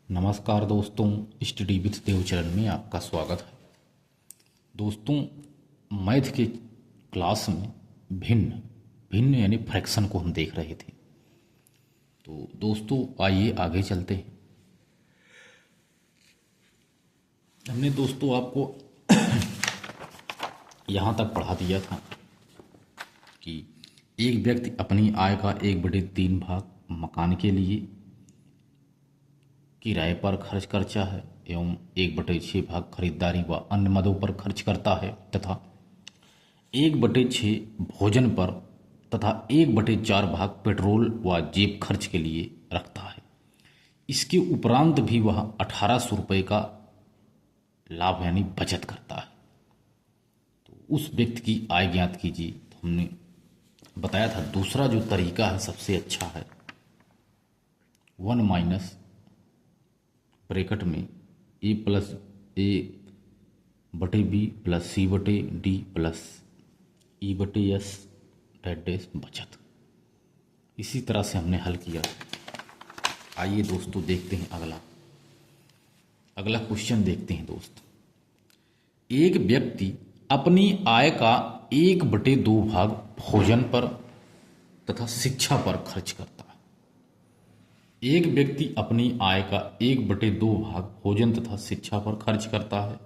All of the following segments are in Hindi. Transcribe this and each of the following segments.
नमस्कार दोस्तों, स्टडी विथ देवचरण में आपका स्वागत है। दोस्तों, मैथ के क्लास में भिन्न भिन्न यानी फ्रैक्शन को हम देख रहे थे। तो दोस्तों आइए आगे चलते हैं। हमने दोस्तों आपको यहाँ तक पढ़ा दिया था कि एक व्यक्ति अपनी आय का 1/3 भाग मकान के लिए किराए पर खर्च करता है एवं 1/6 भाग खरीदारी व अन्य मदों पर खर्च करता है तथा 1/6 भोजन पर तथा 1/4 भाग पेट्रोल व जेब खर्च के लिए रखता है। इसके उपरांत भी वह 1800 रुपये का लाभ यानी बचत करता है। तो उस व्यक्ति की आय ज्ञात कीजिए। तो हमने बताया था दूसरा जो तरीका है सबसे अच्छा है, 1 माइनस ब्रैकेट में ए प्लस ए बटे बी प्लस सी बटे डी प्लस ई बटे एस डेट डैश बचत। इसी तरह से हमने हल किया। आइए दोस्तों देखते हैं अगला क्वेश्चन देखते हैं दोस्त। एक व्यक्ति अपनी आय का 1/2 भाग भोजन पर तथा शिक्षा पर खर्च करता है। एक व्यक्ति अपनी आय का 1/2 भाग भोजन तथा शिक्षा पर खर्च करता है।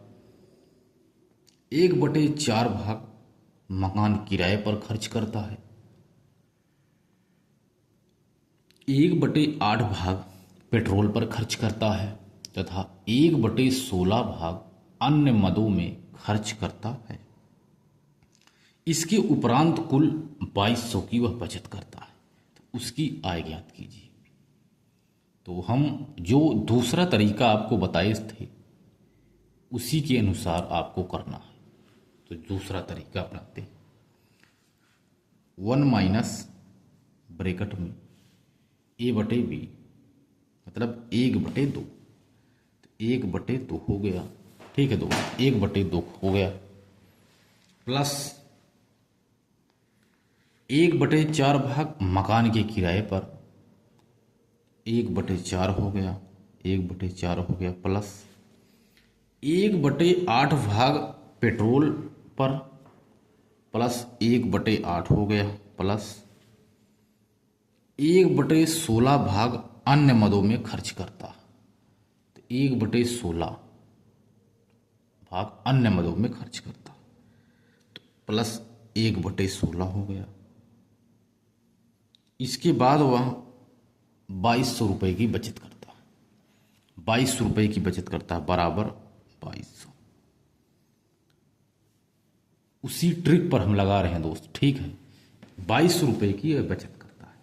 1/4 भाग मकान किराए पर खर्च करता है। 1/8 भाग पेट्रोल पर खर्च करता है तथा 1/16 भाग अन्य मदों में खर्च करता है। इसके उपरांत कुल 2200 की वह बचत करता है। तो उसकी आय ज्ञात कीजिए। तो हम जो दूसरा तरीका आपको बताए थे उसी के अनुसार आपको करना है। तो दूसरा तरीका अपनाते हैं। 1 माइनस ब्रैकेट में ए बटे बी मतलब 1/2। तो 1/2 हो गया, ठीक है दोस्त, 1/2 हो गया प्लस 1/4 भाग मकान के किराए पर 1/4 हो गया, 1/4 हो गया प्लस 1/8 भाग पेट्रोल पर प्लस 1/8 हो गया प्लस 1/16 भाग अन्य मदों में खर्च करता। तो 1/16 भाग अन्य मदों में खर्च करता तो प्लस 1/16 हो गया। इसके बाद वह 2200 रुपये की बचत करता है। 2200 रुपये की बचत करता है बराबर 2200। उसी ट्रिक पर हम लगा रहे हैं दोस्त, ठीक है। 2200 रुपये की यह बचत करता है।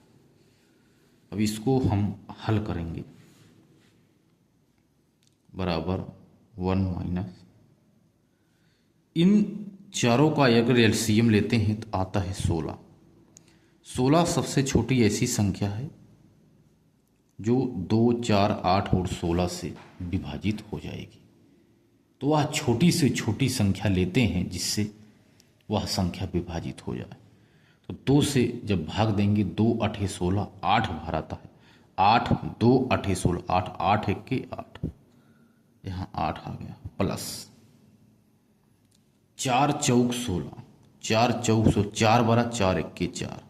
अब इसको हम हल करेंगे। बराबर 1 माइनस इन चारों का अगर एलसीएम लेते हैं तो आता है 16। 16 सबसे छोटी ऐसी संख्या है जो 2, 4, 8 और 16 से विभाजित हो जाएगी। तो वह छोटी से छोटी संख्या लेते हैं जिससे वह संख्या विभाजित हो जाए। तो 2 से जब भाग देंगे 2 8 16, 8 बाहर आता है। 8 2 8 16, 8 8 1 के 8, यहाँ 8 आ गया प्लस 4 चौक 16, 4 चौक 16, 4 12 4 1 के 4,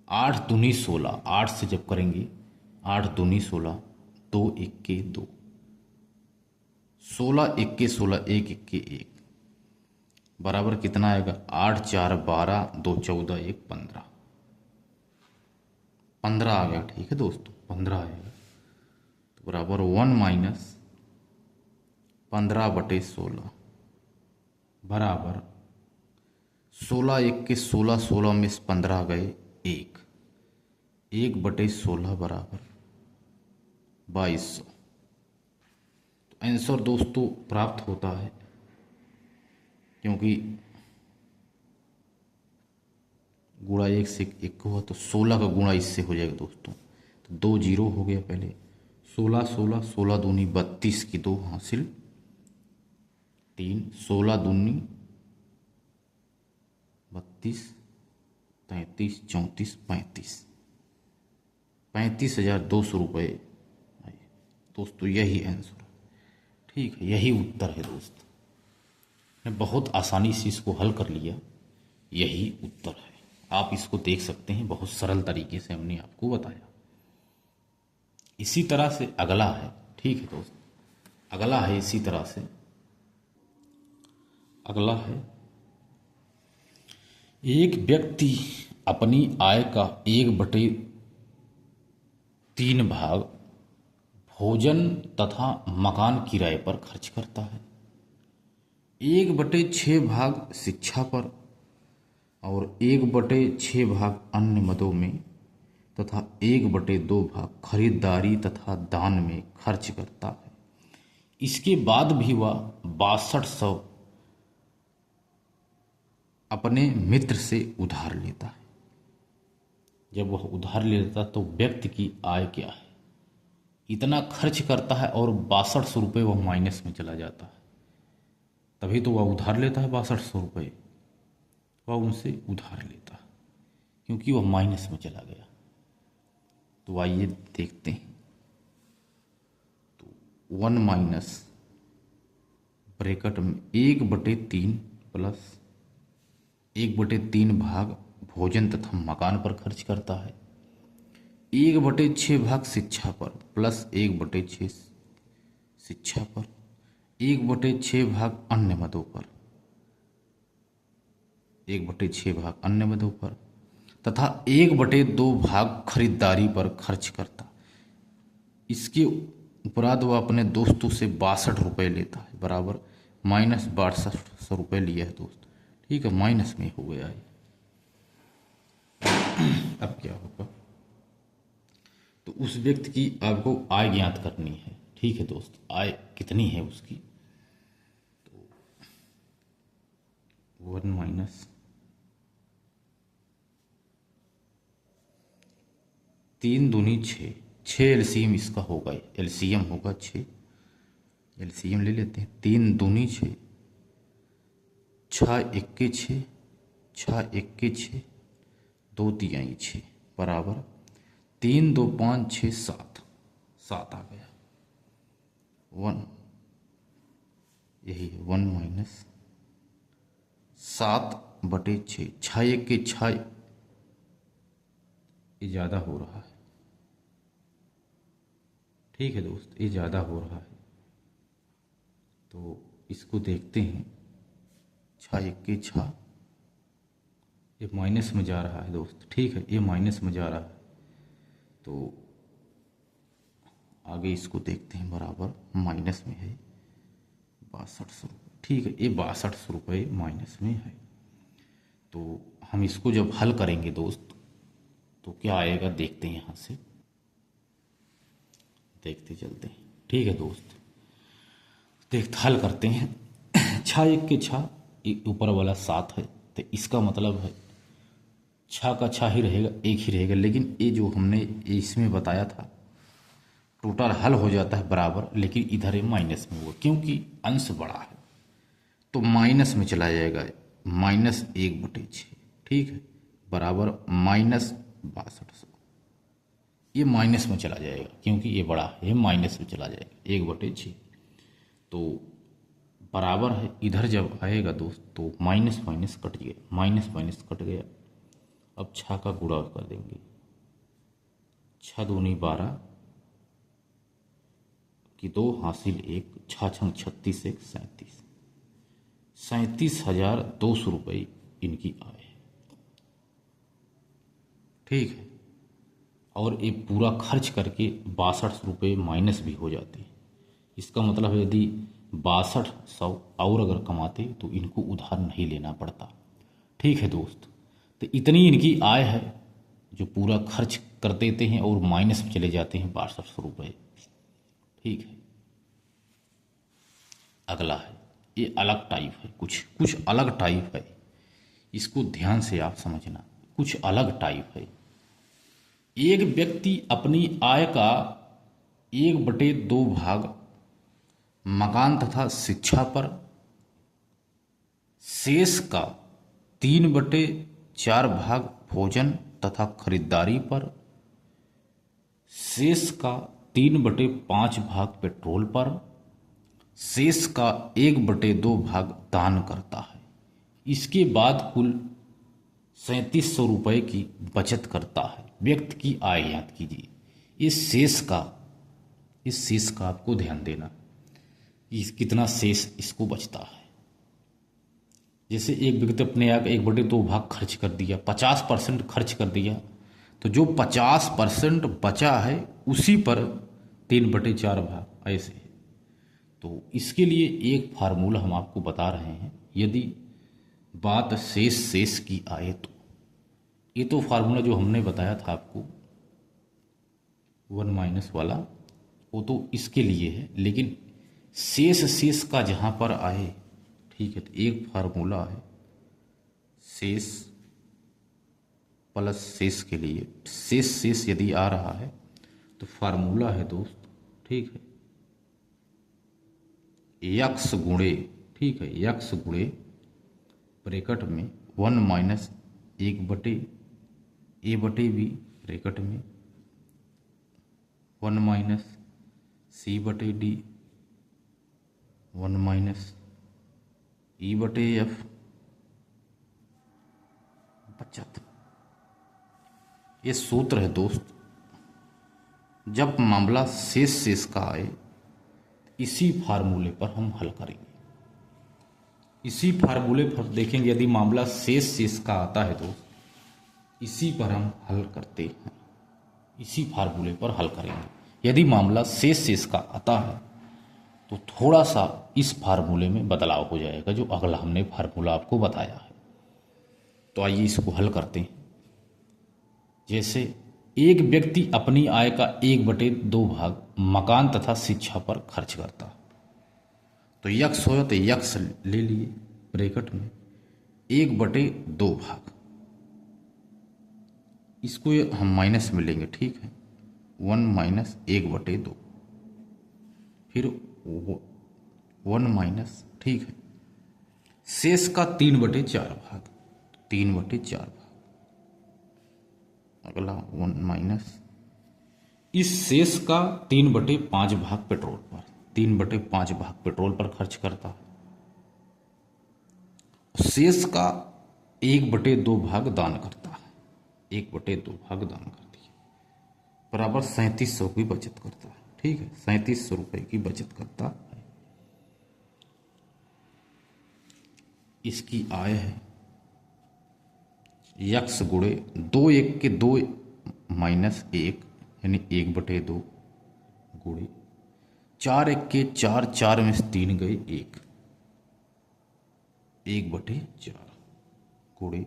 8 दूनी 16, 8 से जब करेंगे 8 दूनी 16, 2 1 के 2, 16 1 के 16, 1 1 के 1 बराबर कितना आएगा? 8 4 12, 2 14, 1 15, 15 आ गया। ठीक है दोस्तों, 15 आएगा। तो बराबर 1 माइनस 15/16 बराबर 16 1 के 16, 16 में से 15 गए 1, 1/16 बराबर 2200। तो आंसर दोस्तों प्राप्त होता है, क्योंकि गुणा 1 से 1 हुआ तो 16 का गुणा इससे हो जाएगा दोस्तों। तो 2 0 हो गया पहले, 16 16, 16 दूनी 32 की 2 हासिल 3, 16 दूनी 32, 33 34 35, 35,200 रुपये दोस्तों यही आंसर है। ठीक है, यही उत्तर है दोस्त। ने बहुत आसानी से इसको हल कर लिया, यही उत्तर है। आप इसको देख सकते हैं, बहुत सरल तरीके से हमने आपको बताया। इसी तरह से अगला है, ठीक है दोस्त, अगला है इसी तरह से, अगला है एक व्यक्ति अपनी आय का 1/3 भाग भोजन तथा मकान किराए पर खर्च करता है, 1/6 भाग शिक्षा पर और 1/6 भाग अन्य मदों में तथा 1/2 भाग खरीदारी तथा दान में खर्च करता है। इसके बाद भी वह 6200 अपने मित्र से उधार लेता है। जब वह उधार लेता तो व्यक्ति की आय क्या है? इतना खर्च करता है और 6200 रुपये वह माइनस में चला जाता है, तभी तो वह उधार लेता है। 6200 रुपये वह उनसे उधार लेता है क्योंकि वह माइनस में चला गया। तो आइए देखते हैं। तो 1 माइनस ब्रैकेट में 1/3 प्लस 1/3 भाग भोजन तथा मकान पर खर्च करता है, 1/6 भाग शिक्षा पर प्लस 1/6 शिक्षा पर, 1/6 भाग अन्य मदों पर, 1/6 भाग अन्य मदों पर तथा 1/2 भाग खरीदारी पर खर्च करता। इसके उपरांत वह अपने दोस्तों से 62 रुपये लेता है, बराबर माइनस 6200 रुपये लिया है दोस्त। ठीक है, माइनस में हो गया है। अब क्या होगा? तो उस व्यक्ति की आपको आय ज्ञात करनी है। ठीक है दोस्त, आय कितनी है उसकी? तो 1 माइनस 3 दूनी 6, 6 एलसीएम इसका होगा, एलसीएम होगा 6, एलसीएम ले लेते हैं। 3 दूनी 6, 6 इक्के 6, 6 इक्के 6, 2 तिहाई 6 बराबर 3 2 5 6 7, 7 आ गया 1। यही है 1 माइनस 7/6, 6 इक्के 6, ये ज़्यादा हो रहा है। ठीक है दोस्त, ये ज़्यादा हो रहा है, तो इसको देखते हैं। 6 इक्के 6, ये माइनस में जा रहा है दोस्त। ठीक है, ये माइनस में जा रहा है, तो आगे इसको देखते हैं, बराबर माइनस में है 6200 रुपये। ठीक है, ये 6200 रुपये माइनस में है। तो हम इसको जब हल करेंगे दोस्त तो क्या आएगा देखते हैं, यहाँ से देखते चलते हैं। ठीक है दोस्त, देख हल करते हैं। 6 इक्के 6, ऊपर वाला 7 है, तो इसका मतलब है 6 का 6 ही रहेगा, एक ही रहेगा। लेकिन ये जो हमने इसमें बताया था टोटल हल हो जाता है बराबर, लेकिन इधर ये माइनस में हुआ क्योंकि अंश बड़ा है, तो माइनस में चला जाएगा, माइनस 1/6। ठीक है, बराबर माइनस 6200, ये माइनस में चला जाएगा क्योंकि ये बड़ा है, ये माइनस में चला जाएगा 1/6। तो बराबर है, इधर जब आएगा दोस्त तो माइनस माइनस कट गया, माइनस माइनस कट गया। अब 6 का गुणा कर देंगे, 6 दूनी 12 की 2 हासिल 1, 6 छंग 36 1 37, 37,200 रुपये इनकी आय है। ठीक है, और ये पूरा खर्च करके 6200 रुपये माइनस भी हो जाते हैं। इसका मतलब है यदि 6200 और अगर कमाते तो इनको उधार नहीं लेना पड़ता। ठीक है दोस्त, तो इतनी इनकी आय है जो पूरा खर्च कर देते हैं और माइनस में चले जाते हैं 6200 रुपये। ठीक है, अगला है, ये अलग टाइप है, कुछ अलग टाइप है, इसको ध्यान से आप समझना, कुछ अलग टाइप है। एक व्यक्ति अपनी आय का 1/2 भाग मकान तथा शिक्षा पर, शेष का 3/4 भाग भोजन तथा खरीदारी पर, शेष का 3/5 भाग पेट्रोल पर, शेष का 1/2 भाग दान करता है। इसके बाद कुल 3700 रुपये की बचत करता है। व्यक्ति की आय याद कीजिए। इस शेष का आपको ध्यान देना कि कितना शेष इसको बचता है। जैसे एक व्यक्ति अपने आय का 1/2 भाग खर्च कर दिया, 50% खर्च कर दिया, तो जो 50% बचा है उसी पर 3/4 भाग ऐसे है। तो इसके लिए एक फार्मूला हम आपको बता रहे हैं। यदि बात शेष की आए तो ये तो फार्मूला जो हमने बताया था आपको 1 माइनस वाला, वो तो इसके लिए है, लेकिन शेष का जहाँ पर आए, ठीक है, तो एक फार्मूला है शेष प्लस शेष के लिए। शेष यदि आ रहा है तो फार्मूला है दोस्त, ठीक है, यक्स गुणे, ठीक है, यक्स गुणे ब्रैकेट में 1 माइनस 1/a/b ब्रैकेट में 1 माइनस c/d 1 माइनस e/f बचत। ये सूत्र है दोस्त। जब मामला शेष का आए, इसी फार्मूले पर हम हल करेंगे। इसी फार्मूले पर देखेंगे। यदि मामला शेष का आता है तो इसी पर हम हल करते हैं, इसी फार्मूले पर हल करेंगे। यदि मामला शेष का आता है तो थोड़ा सा इस फार्मूले में बदलाव हो जाएगा, जो अगला हमने फार्मूला आपको बताया है। तो आइए इसको हल करते हैं। जैसे एक व्यक्ति अपनी आय का 1/2 भाग मकान तथा शिक्षा पर खर्च करता, तो यक्स हो तो यक्स ले लिए ब्रैकेट में 1/2 भाग, इसको हम माइनस में लेंगे, ठीक है, 1 माइनस 1/2, फिर 1 माइनस, ठीक है, शेष का 3/4 भाग, 3/4 भाग, अगला 1 माइनस इस शेष का 3/5 भाग पेट्रोल पर, 3/5 भाग पेट्रोल पर खर्च करता है। शेष का 1/2 भाग दान करता है, 1/2 भाग दान करती है, बराबर 3700 की बचत करता है, ठीक है, 3700 रुपये की बचत करता है। इसकी आय है यक्स गुणे 2 1 के 2 माइनस 1 यानी 1/2 गुणे 4 1 के 4, 4 में से 3 गए 1, 1/4 गुणे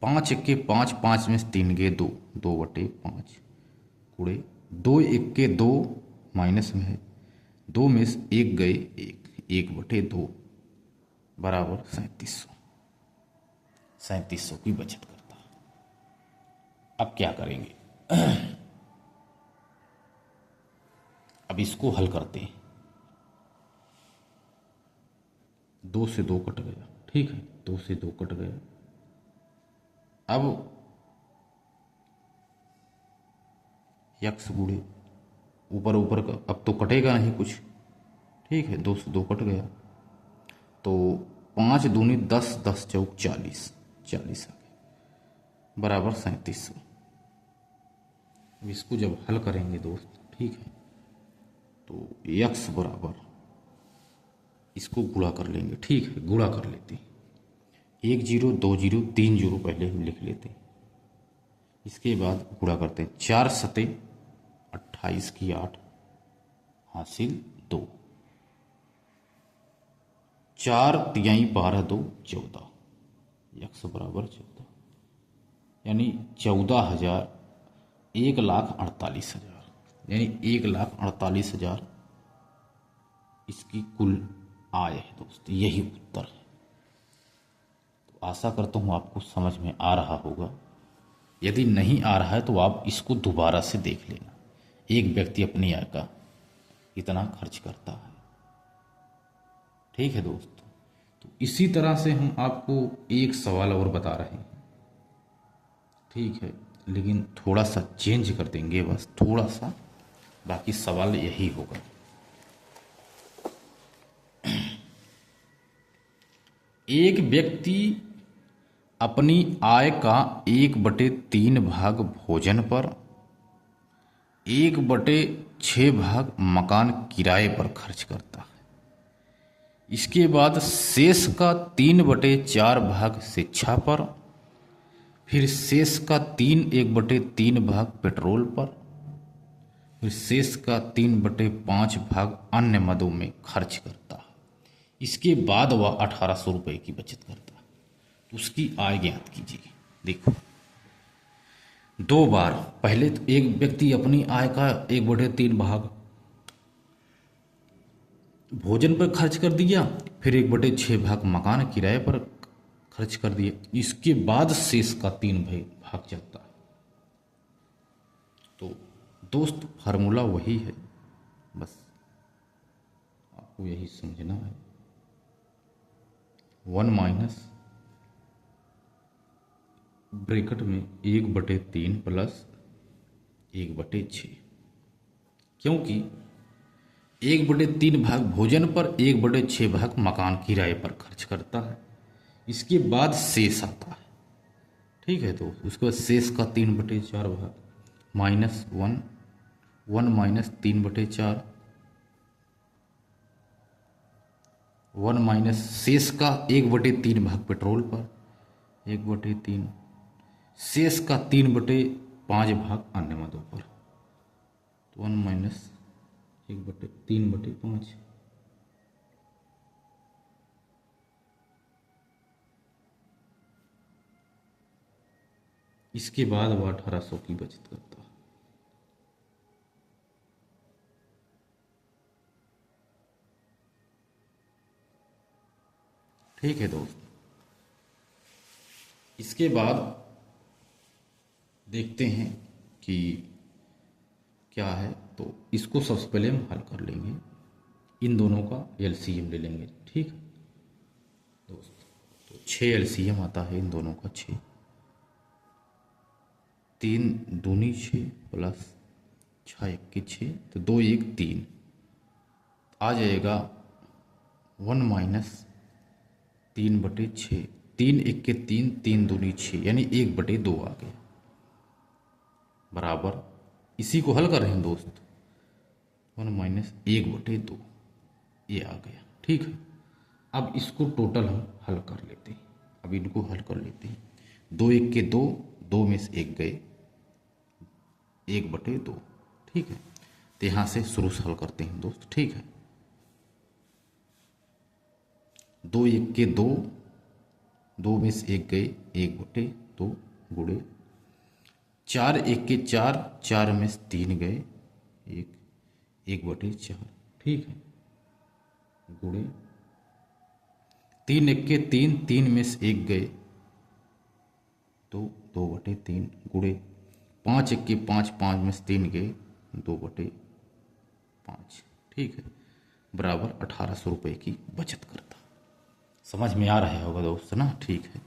5 1 के 5, 5 में से 3 गए 2, 2/5 गुणे 2 1 के 2 माइनस में है, 2 में से 1 गए 1, 1/2 बराबर 3700 की बचत करता है। अब क्या करेंगे? अब इसको हल करते हैं। 2 से 2 कट गया, ठीक है, 2 से 2 कट गया। अब यक्स गुणे ऊपर का अब तो कटेगा नहीं कुछ, ठीक है, 2 से 2 कट गया, तो 5 दूनी 10, 10 चौक 40, 40 आ गया बराबर 3700। अब इसको जब हल करेंगे दोस्त, ठीक है, तो यक्स बराबर इसको गुणा कर लेंगे, ठीक है, गुणा कर लेते हैं, 1 0 2 0 3 0 पहले हम लिख लेते हैं, इसके बाद गुणा करते हैं, 4 सते 28 की 8 हासिल 2, 4 तिहाई 12 2 14, यक्स बराबर 14 यानी 14,000, 1,48,000 यानी 1,48,000 इसकी कुल आय है दोस्त। यही उत्तर है। तो आशा करता हूँ आपको समझ में आ रहा होगा। यदि नहीं आ रहा है तो आप इसको दोबारा से देख लेना। एक व्यक्ति अपनी आय का इतना खर्च करता है, ठीक है दोस्त। तो इसी तरह से हम आपको एक सवाल और बता रहे हैं, ठीक है, लेकिन थोड़ा सा चेंज कर देंगे, बस थोड़ा सा बाकी सवाल यही होगा। एक व्यक्ति अपनी आय का 1/3 भाग भोजन पर, 1/6 भाग मकान किराए पर खर्च करता है। इसके बाद शेष का 3/4 भाग शिक्षा पर, फिर शेष का 1/3 भाग पेट्रोल पर, फिर शेष का 3/5 भाग अन्य मदों में खर्च करता है। इसके बाद वह 1800 रुपये की बचत करता है। तो उसकी आय ज्ञात कीजिए। देखो, 2 बार, पहले तो एक व्यक्ति अपनी आय का 1/3 भाग भोजन पर खर्च कर दिया, फिर 1/6 भाग मकान किराए पर खर्च कर दिया। इसके बाद शेष का 3 भाग चलता है। तो दोस्त फार्मूला वही है, बस आपको यही समझना है। 1 माइनस ब्रैकेट में 1/3 प्लस 1/6, क्योंकि 1/3 भाग भोजन पर, 1/6 भाग मकान किराए पर खर्च करता है। इसके बाद शेष आता है, ठीक है। तो उसके बाद शेष का 3/4 भाग -1, 1 माइनस 3/4, 1 माइनस शेष का 1/3 भाग पेट्रोल पर, 1/3, शेष का 3/5 भाग अन्य मदों पर। तो 1 माइनस 3/5। इसके बाद वह 1800 की बचत करता है। ठीक है दोस्त, इसके बाद देखते हैं कि क्या है। तो इसको सबसे पहले हम हल कर लेंगे, इन दोनों का एलसीएम ले लेंगे। ठीक है दोस्त, तो 6 एलसीएम आता है इन दोनों का, 6, 3 दूनी 6 प्लस 6 1 के 6, तो 2 1 3 आ जाएगा। 1 माइनस 3/6, 3 1 के 3, 3 दूनी 6, यानी 1/2 आ गया, बराबर। इसी को हल कर रहे हैं दोस्त, 1 माइनस 1/2 ये आ गया। ठीक है, अब इसको टोटल हम हल कर लेते हैं। अब इनको हल कर लेते हैं। 2 1 के 2, 2 में से 1 गए, 1/2। ठीक है, तो यहाँ से शुरू से हल करते हैं दोस्त। ठीक है, 2 1 के 2, 2 में से 1 गए, 1/2 गुणे 4 1 के 4, 4 में से 3 गए, 1/4। ठीक है, गुणे 3 1 के 3, 3 में से 1 गए, तो 2/3 गुणे 5 1 के 5, 5 में से 3 गए, 2/5। ठीक है, बराबर 1800 रुपये की बचत करता। समझ में आ रहा होगा दोस्त ना। ठीक है,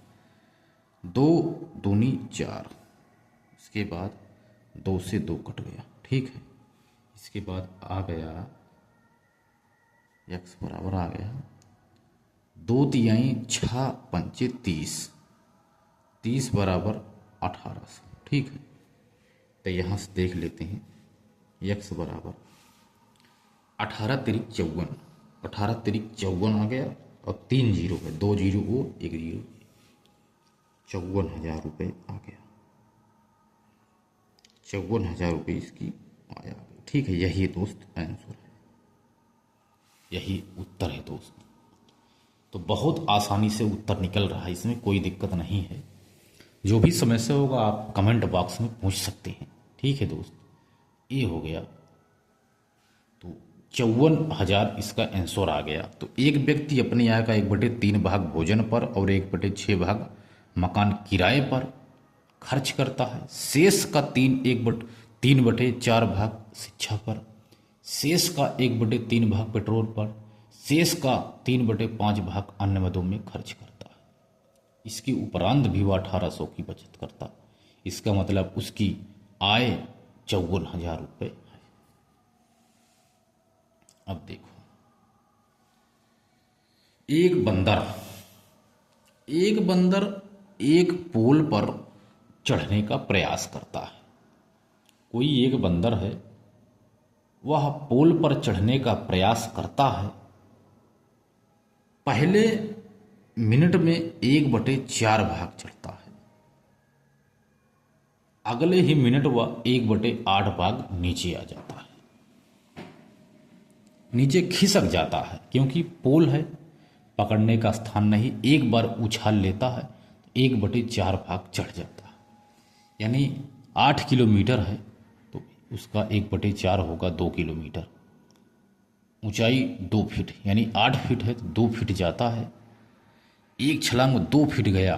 2 दूनी 4, इसके बाद 2 से 2 कट गया। ठीक है, इसके बाद आ गया x बराबर आ गया 2 तिहाई 6 पंचे 30, 30 बराबर 1800। ठीक है, तो यहाँ से देख लेते हैं x बराबर 18 तिरिक 54, 18 तिरिक 54 आ गया, और 3 जीरो है, 2 जीरो वो 1 जीरो, 54,000 रुपये आ गया। 54,000 रुपये इसकी आया। ठीक है, यही दोस्त आंसर है, यही उत्तर है दोस्त। तो बहुत आसानी से उत्तर निकल रहा है, इसमें कोई दिक्कत नहीं है। जो भी समस्या होगा आप कमेंट बॉक्स में पूछ सकते हैं। ठीक है दोस्त, ये हो गया। तो 54,000 इसका आंसर आ गया। तो एक व्यक्ति अपनी आय का 1/3 भाग भोजन पर और 1/6 भाग मकान किराए पर खर्च करता है। शेष का 3/4 भाग शिक्षा पर, शेष का 1/3 भाग पेट्रोल पर, शेष का 3/5 भाग अन्य मदों में खर्च करता है। इसके उपरांत भी वह 1800 की बचत करता। इसका मतलब उसकी आय 54,000 रुपये है। अब देखो, एक बंदर एक बंदर एक पोल पर चढ़ने का प्रयास करता है। कोई एक बंदर है, वह पोल पर चढ़ने का प्रयास करता है। पहले मिनट में 1/4 भाग चढ़ता है, अगले ही मिनट वह 1/8 भाग नीचे आ जाता है, नीचे खिसक जाता है, क्योंकि पोल है, पकड़ने का स्थान नहीं। एक बार उछाल लेता है, 1/4 भाग चढ़ जाता है। यानी 8 किलोमीटर है तो उसका 1/4 होगा 2 किलोमीटर। ऊंचाई 2 फीट, यानी 8 फीट है तो 2 फीट जाता है। एक छलांग में 2 फीट गया,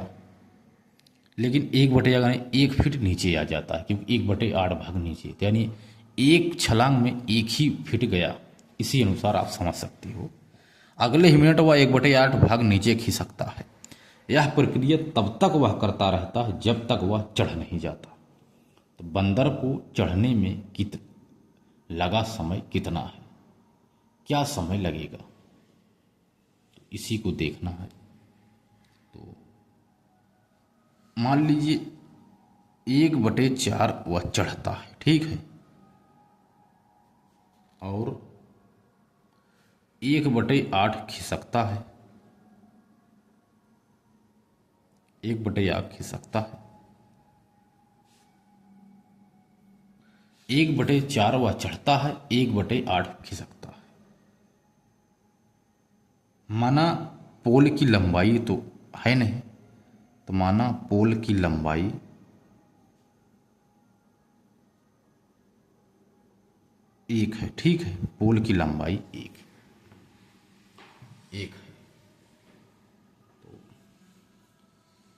लेकिन 1 फीट नीचे आ जाता है, क्योंकि 1/8 भाग नीचे, तो यानी एक छलांग में 1 ही फीट गया। इसी अनुसार आप समझ सकते हो। अगले ही मिनट वह 1/8 भाग नीचे खिसकता है। यह प्रक्रिया तब तक वह करता रहता है जब तक वह चढ़ नहीं जाता। तो बंदर को चढ़ने में लगा समय कितना है, क्या समय लगेगा, तो इसी को देखना है। तो मान लीजिए 1/4 वह चढ़ता है, ठीक है, और 1/8 खिसकता है, 1/8 खिसकता है, 1/4 वह चढ़ता है, 1/8 खिसकता है। माना पोल की लंबाई तो है नहीं, तो माना पोल की लंबाई 1 है, ठीक है, पोल की लंबाई 1 है।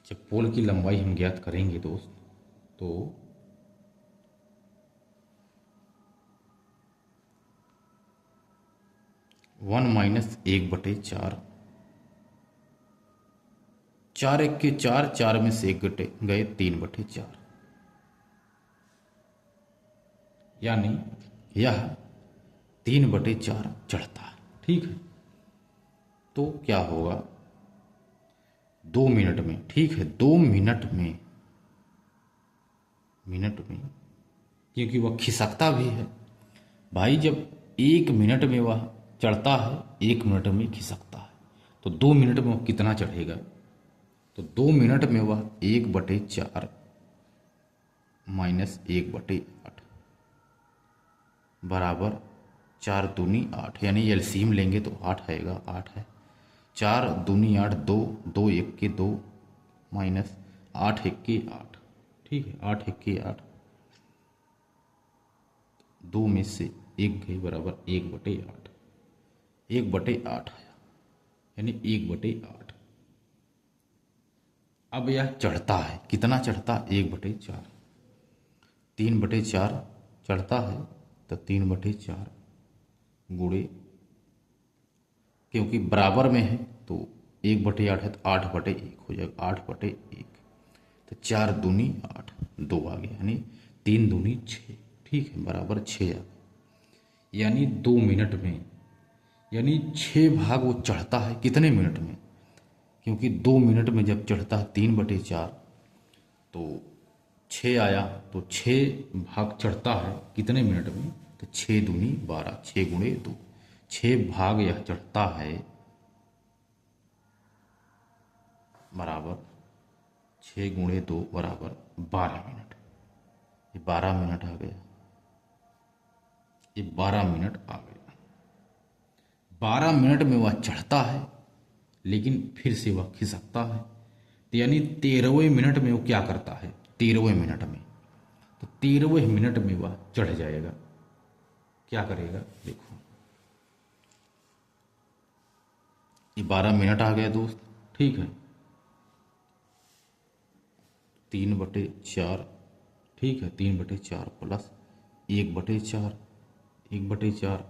जब पोल की लंबाई हम ज्ञात करेंगे दोस्त, तो 1 - 1/4, 4 1 के 4, 4 में से 1 गए 3/4, यानी यह 3/4 चढ़ता है, ठीक है। तो क्या होगा, 2 मिनट में, ठीक है, 2 मिनट में, क्योंकि वह खिसकता भी है भाई। जब 1 मिनट में वह चढ़ता है, 1 मिनट में खिसकता है, तो 2 मिनट में वह कितना चढ़ेगा, तो 2 मिनट में वह 1/4 - 1/8 बराबर 4 दूनी 8, यानी एलसीएम लेंगे तो 8 आएगा, 8 है, 4 दूनी 8, 2 2 1 के 2 माइनस 8 1 के 8, ठीक है, 8 1 के 8, 2 में से 1 गई बराबर 1/8, 1/8 आया, यानी 1/8। अब यह चढ़ता है, कितना चढ़ता है, 1/4, 3/4 चढ़ता है, तो 3/4 गुणे, क्योंकि बराबर में है तो 1/8 है, तो 8/1 हो जाएगा, 8/1, तो 4 दूनी 8, 2 आ गया, यानी 3 दूनी 6, ठीक है, बराबर 6 आ गया। यानी 2 मिनट में, यानी 6 भाग वो चढ़ता है, कितने मिनट में, क्योंकि 2 मिनट में जब चढ़ता है 3/4, तो 6 आया, तो 6 भाग चढ़ता है कितने मिनट में, तो 6 दूनी 12, 6 गुणे 2, 6 भाग यह चढ़ता है बराबर 6 गुणे 2 बराबर 12 मिनट। ये 12 मिनट आ गया, ये 12 मिनट आ गया। 12 मिनट में वह चढ़ता है, लेकिन फिर से वह खिसकता है, तो यानी 13वें मिनट में वो क्या करता है, 13वें मिनट में, तो 13वें मिनट में वह चढ़ जाएगा। क्या करेगा, देखो, ये 12 मिनट आ गया दोस्त, ठीक है, 3/4, ठीक है, 3/4 प्लस 1/4, 1/4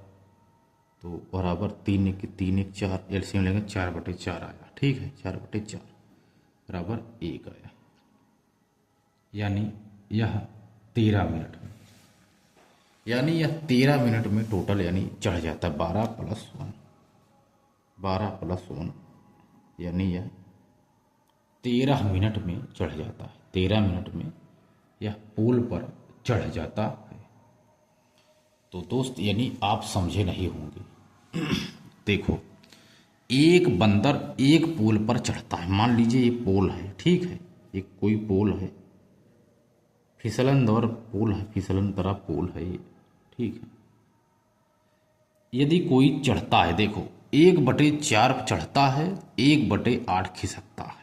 तो बराबर 3 1 3 1 4, एलसीएम लेंगे 4/4 आया, ठीक है, 4/4 बराबर 1 आया, यानी यह 13 मिनट में, यानी यह 13 मिनट में टोटल यानी चढ़ जाता है। 12+1, 12+1 यानी यह 13 मिनट में चढ़ जाता है। 13 मिनट में यह पुल पर चढ़ जाता है। तो दोस्त यानी आप समझे नहीं होंगे। देखो, एक बंदर एक पोल पर चढ़ता है। मान लीजिए ये पोल है, ठीक है, एक कोई पोल है, फिसलनदर पोल है, फिसलन तरह पोल है ये, ठीक है। यदि कोई चढ़ता है, देखो 1/4 चढ़ता है, 1/8 खिसकता है।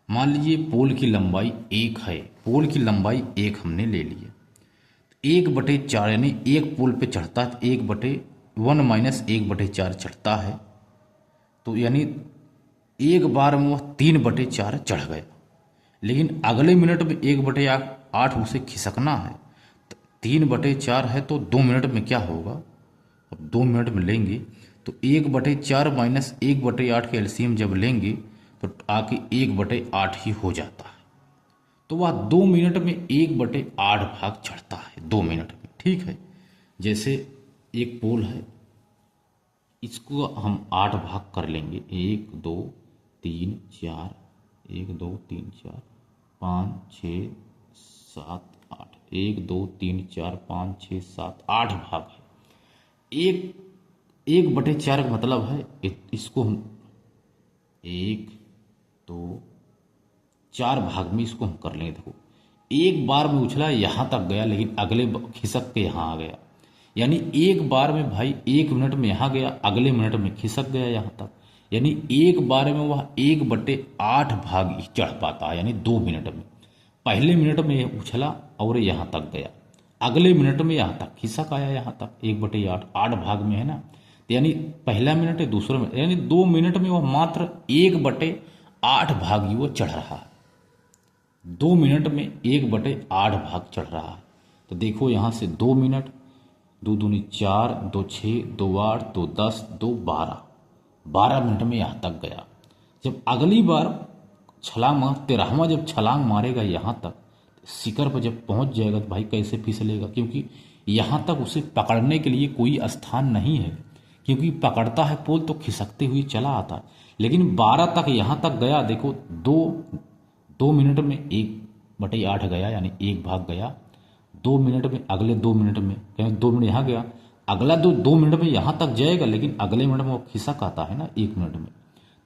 मान लीजिए पोल की लंबाई 1 है, पोल की लंबाई 1 हमने ले लिया। 1/4 यानी एक पोल पे चढ़ता है, 1/1 माइनस 1/4 चढ़ता है, तो यानी एक बार में वह 3/4 चढ़ गया। लेकिन अगले मिनट में 1/8 उसे खिसकना है। 3/4 है तो 2 मिनट में क्या होगा, अब 2 मिनट में लेंगे तो 1/4 माइनस 1/8 के एलसीएम जब लेंगे तो आके 1/8 ही हो जाता है। तो वह 2 मिनट में 1/8 भाग चढ़ता है, 2 मिनट में, ठीक है। जैसे एक पोल है, इसको हम 8 भाग कर लेंगे, 1 2 3 4, 1 2 3 4 5 6 7 8, 1 2 3 4 5 6 7 8 भाग है। एक 1/4 का मतलब है इसको हम 1 2 4 भाग में इसको हम कर लेंगे। देखो, एक बार में उछला यहाँ तक गया, लेकिन अगले खिसक के यहाँ आ गया। यानी एक बार में भाई 1 मिनट में यहाँ गया, अगले मिनट में खिसक गया यहाँ तक। यानी एक बार में वह 1/8 भाग ही चढ़ पाता है, यानी 2 मिनट में। पहले मिनट में उछला और यहाँ तक गया, अगले मिनट में यहाँ तक खिसक आया, यहाँ तक 1/8, 8 भाग में है ना। तो यानी पहला मिनट है, दूसरा मिनट, यानी 2 मिनट में वह मात्र 1/8 भाग ही वो चढ़ रहा है। 2 मिनट में 1/8 भाग चढ़ रहा है। तो देखो यहाँ से 2 मिनट, 2 दूनी 4, 2 6, 2 8, 2 10, 2 12, 12 मिनट में यहाँ तक गया। जब अगली बार छलांग मार 13वां जब छलांग मारेगा यहाँ तक, शिखर पर जब पहुँच जाएगा तो भाई कैसे फिसलेगा, क्योंकि यहाँ तक उसे पकड़ने के लिए कोई स्थान नहीं है। क्योंकि पकड़ता है पोल तो खिसकते हुए चला आता है। लेकिन 12 तक यहाँ तक गया, देखो 2 मिनट में 1/8 गया, यानी एक भाग गया। 2 मिनट में, अगले 2 मिनट में, क्योंकि 2 मिनट यहाँ गया, अगला 2 मिनट में यहाँ तक जाएगा, लेकिन अगले मिनट में वो खिसक आता है ना 1 मिनट में।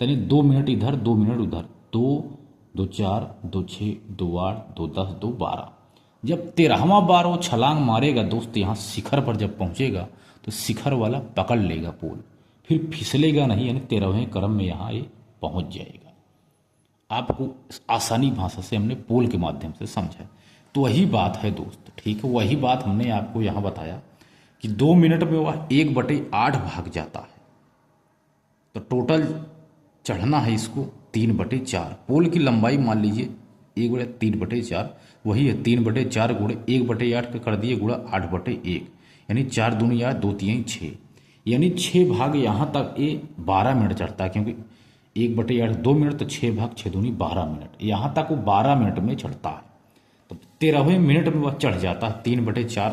यानी 2 मिनट इधर, 2 मिनट उधर, 2 2 4, 2 6, 2 8, 2 10, 2 12। जब 13वां बार वो छलांग मारेगा दोस्त, यहाँ शिखर पर जब पहुँचेगा तो शिखर वाला पकड़ लेगा पोल, फिर फिसलेगा नहीं, यानी 13वें क्रम में यहाँ ये पहुँच जाएगा। आपको आसानी भाषा से हमने पोल के माध्यम से समझा। तो वही बात है दोस्त, ठीक है, वही बात हमने आपको यहाँ बताया कि 2 मिनट में वह 1/8 भाग जाता है। तो टोटल चढ़ना है इसको 3/4। पोल की लंबाई मान लीजिए 1/3/4, वही है 3/4 गुणे 1/8 कर दिए गुणा 8/1, यानी 4 दूनी 8, 2 3 6, यानी 6 भाग यहाँ तक ये 12 मिनट चढ़ता है। क्योंकि 1/8 2 मिनट, तो 6 भाग 6 दूनी 12 मिनट, यहाँ तक वो 12 मिनट में चढ़ता है। तो 13वें मिनट में वह चढ़ जाता है। 3/4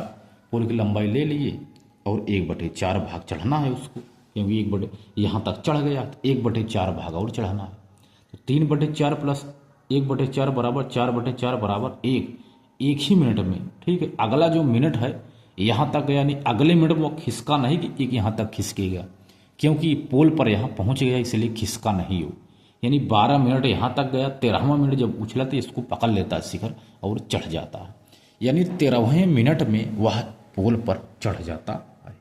पुल की लंबाई ले लिए और 1/4 भाग चढ़ना है उसको, क्योंकि यहाँ तक चढ़ गया, तो 1/4 भाग और चढ़ना है। तो 3/4 प्लस 1/4 बराबर 4/4 बराबर 1, एक ही मिनट में, ठीक है। अगला जो मिनट है यहाँ तक गया, यानी अगले मिनट में वो खिसका नहीं कि एक यहाँ तक खिसकेगा, क्योंकि पोल पर यहाँ पहुँच गया, इसलिए खिसका नहीं हो। यानी 12 मिनट यहाँ तक गया, 13वां मिनट जब उछला तो इसको पकड़ लेता है शिखर और चढ़ जाता है। यानी 13वें मिनट में वह पोल पर चढ़ जाता है।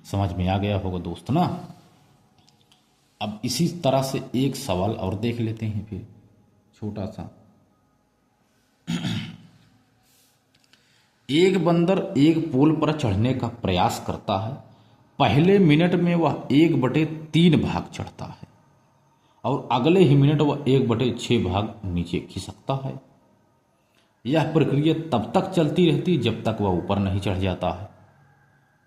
समझ में आ गया होगा दोस्त ना। अब इसी तरह से एक सवाल और देख लेते हैं फिर, छोटा सा। एक बंदर एक पोल पर चढ़ने का प्रयास करता है। पहले मिनट में वह 1/3 भाग चढ़ता है और अगले ही मिनट वह 1/6 भाग नीचे खिसकता है। यह प्रक्रिया तब तक चलती रहती है जब तक वह ऊपर नहीं चढ़ जाता है।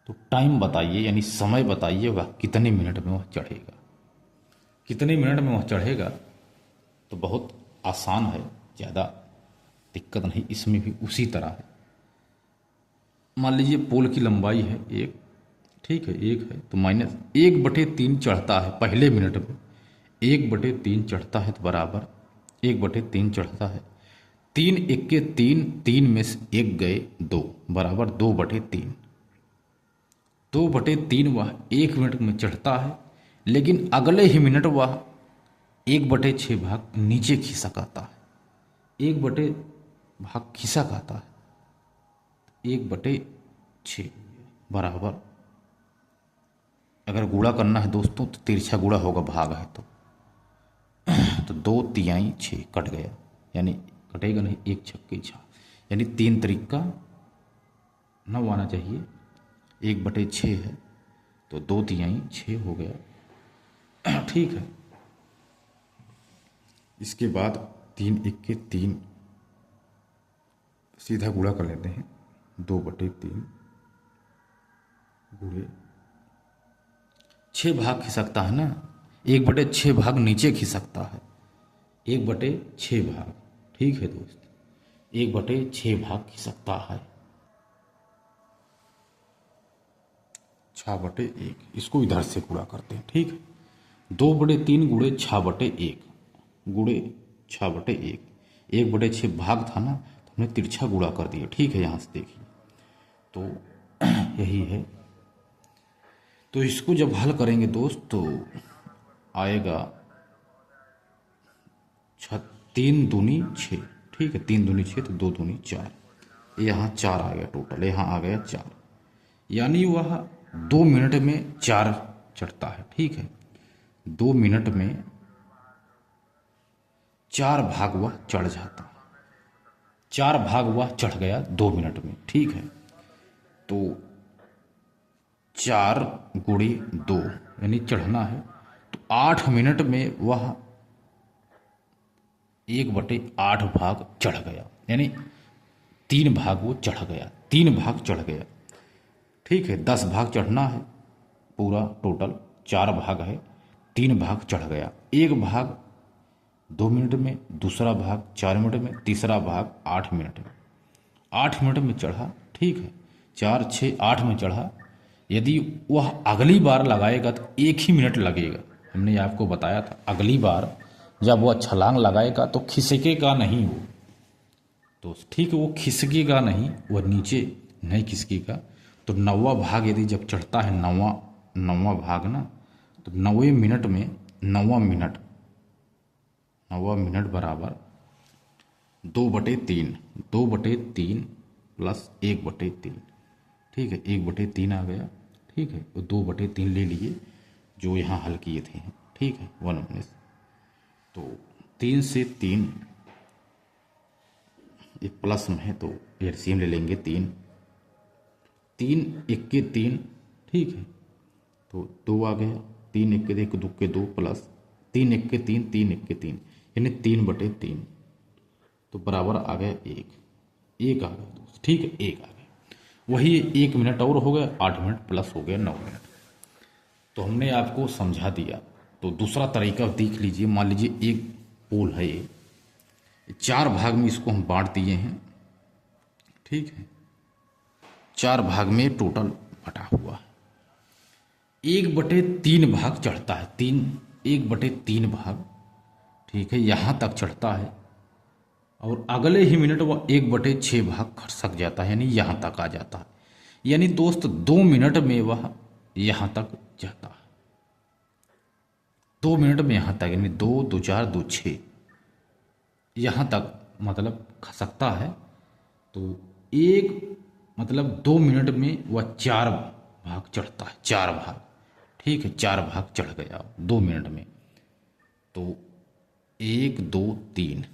तो टाइम बताइए, यानी समय बताइए, वह कितने मिनट में वह चढ़ेगा, कितने मिनट में वह चढ़ेगा। तो बहुत आसान है, ज़्यादा दिक्कत नहीं, इसमें भी उसी तरह है। मान लीजिए पोल की लंबाई है 1, ठीक है 1 है, तो माइनस 1/3 चढ़ता है पहले मिनट में, 1/3 चढ़ता है तो बराबर 1/3 चढ़ता है, 3 एक्के 3, 3 में से 1 गए 2 बराबर 2/3। 2/3 वह 1 मिनट में चढ़ता है, लेकिन अगले ही मिनट वह 1/6 भाग नीचे खिसक आता है, 1/भाग खिसक आता है, 1/6 बराबर, अगर गुणा करना है दोस्तों तो तिरछा गुणा होगा, भाग है तो 2×3 कट गया, यानी कटेगा नहीं, 1 छक्के 6, यानी 3 तरीका 9 आना चाहिए, 1/6 है तो 2×6 हो गया, ठीक है। इसके बाद 3 एक्के 3 सीधा गुणा कर लेते हैं, 2/3 गुणे 6 भाग खिसकता है ना, 1/6 भाग नीचे खिसकता है, 1/6 भाग, ठीक है दोस्त, 1/6 भाग खिसकता है, 6/1, इसको इधर से गुणा करते हैं, ठीक है। 2/3 गुणे 6/1 गुणे 6/1, 1/6 भाग था ना तो हमने तिरछा गुणा कर दिया, ठीक है। यहाँ से देखिए तो यही है, तो इसको जब हल करेंगे दोस्त तो आएगा 3 दूनी 6, ठीक है, 3 दूनी 6 तो 2 दूनी 4, यहाँ 4 आ गया टोटल, यहाँ आ गया 4, यानी वह 2 मिनट में 4 चढ़ता है, ठीक है, 2 मिनट में 4 भाग वह चढ़ जाता है, 4 भाग वह चढ़ गया 2 मिनट में, ठीक है। तो 4 गुणे 2 यानी चढ़ना है, तो 8 मिनट में वह 1/8 भाग चढ़ गया, यानी 3 भाग वो चढ़ गया, 3 भाग चढ़ गया, ठीक है। 10 भाग चढ़ना है, पूरा टोटल 4 भाग है, 3 भाग चढ़ गया, 1 भाग 2 मिनट में, दूसरा भाग 4 मिनट में, तीसरा भाग 8 मिनट में, 8 मिनट में चढ़ा, ठीक है, 4 6 8 में चढ़ा। यदि वह अगली बार लगाएगा तो 1 ही मिनट लगेगा, हमने आपको बताया था, अगली बार जब वह छलांग लगाएगा तो खिसकेगा नहीं वो, तो ठीक है, वो खिसकेगा नहीं, वह नीचे नहीं खिसकेगा। तो 9वां भाग यदि जब चढ़ता है, 9वां भाग ना, तो 9वें मिनट में 9वां मिनट बराबर 2/3, 2/3 प्लस 1/3, ठीक है, 1/3 आ गया, ठीक है, तो 2/3 ले लिए जो यहाँ हल किए थे, ठीक है, 1 तो 3 से 3 ये प्लस में है तो एलसीएम ले लेंगे, 3 एक्के 3, ठीक है, तो 2 आ गया, 3 एक्के 1 2 के 2 प्लस 3 एक्के 3 3 एक्के 3 यानी 3/3, तो बराबर आ गया 1 आ गया दोस्त, ठीक है, 1 आ गया, वही 1 मिनट और हो गया, 8 मिनट प्लस हो गया 9 मिनट। तो हमने आपको समझा दिया। तो दूसरा तरीका देख लीजिए, मान लीजिए एक पोल है, ये 4 भाग में इसको हम बांट दिए हैं, ठीक है, 4 भाग में टोटल बटा हुआ है, 1/3 भाग चढ़ता है, 1/3 भाग, ठीक है, यहाँ तक चढ़ता है, और अगले ही मिनट वह 1/6 भाग खसक जाता है, यानी यहाँ तक आ जाता है, यानी दोस्त 2 मिनट में वह यहाँ तक जाता है, 2 मिनट में यहाँ तक, यानी 2 2 4 2 6 यहाँ तक मतलब खसकता है। तो मतलब 2 मिनट में वह 4 भाग चढ़ता है, 4 भाग, ठीक है, 4 भाग चढ़ गया 2 मिनट में। तो 1 2 3